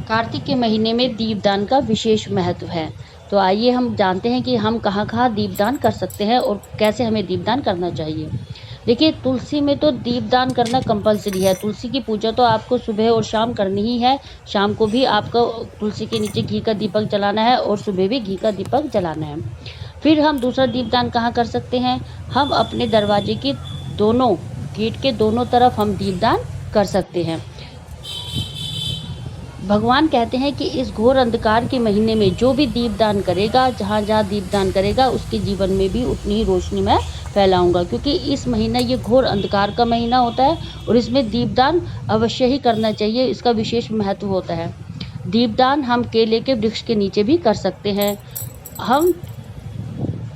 कार्तिक के महीने में दीपदान का विशेष महत्व है। तो आइए हम जानते हैं कि हम कहाँ-कहाँ दीपदान कर सकते हैं और कैसे हमें दीपदान करना चाहिए। देखिए, तुलसी में तो दीपदान करना कंपल्सरी है। तुलसी की पूजा तो आपको सुबह और शाम करनी ही है। शाम को भी आपको तुलसी के नीचे घी का दीपक जलाना है और सुबह भी घी का दीपक जलाना है। फिर हम दूसरा दीपदान कहाँ कर सकते हैं? हम अपने दरवाजे के दोनों गेट के दोनों तरफ हम दीपदान कर सकते हैं। भगवान कहते हैं कि इस घोर अंधकार के महीने में जो भी दीपदान करेगा, जहाँ-जहाँ दीपदान करेगा, उसके जीवन में भी उतनी ही रोशनी मैं फैलाऊँगा, क्योंकि इस महीना ये घोर अंधकार का महीना होता है और इसमें दीपदान अवश्य ही करना चाहिए। इसका विशेष महत्व होता है। दीपदान हम केले के वृक्ष के नीचे भी कर सकते हैं। हम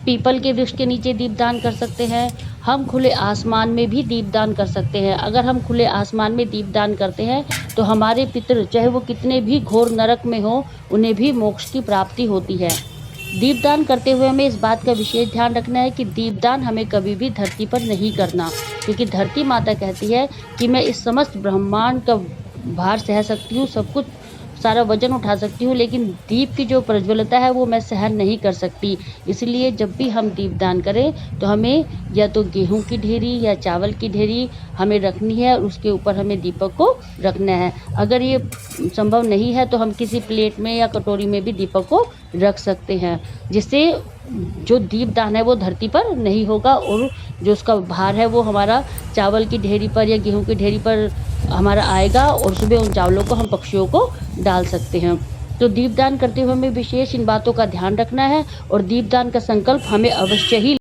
पीपल के वृक्ष के नीचे दीपदान कर सकते हैं। हम खुले आसमान में भी दीपदान कर सकते हैं। अगर हम खुले आसमान में दीपदान करते हैं तो हमारे पितृ, चाहे वो कितने भी घोर नरक में हो, उन्हें भी मोक्ष की प्राप्ति होती है। दीपदान करते हुए हमें इस बात का विशेष ध्यान रखना है कि दीपदान हमें कभी भी धरती पर नहीं करना, क्योंकि धरती माता कहती है कि मैं इस समस्त ब्रह्मांड का भार सह सकती हूँ, सब कुछ सारा वजन उठा सकती हूँ, लेकिन दीप की जो प्रज्वलता है वो मैं सहन नहीं कर सकती। इसलिए जब भी हम दीपदान करें तो हमें या तो गेहूं की ढेरी या चावल की ढेरी हमें रखनी है और उसके ऊपर हमें दीपक को रखना है। अगर ये संभव नहीं है तो हम किसी प्लेट में या कटोरी में भी दीपक को रख सकते हैं, जिससे जो दीपदान है वो धरती पर नहीं होगा और जो उसका भार है वो हमारा चावल की ढेरी पर या गेहूं की ढेरी पर हमारा आएगा और सुबह उन चावलों को हम पक्षियों को डाल सकते हैं। तो दीपदान करते हुए हमें विशेष इन बातों का ध्यान रखना है और दीपदान का संकल्प हमें अवश्य ही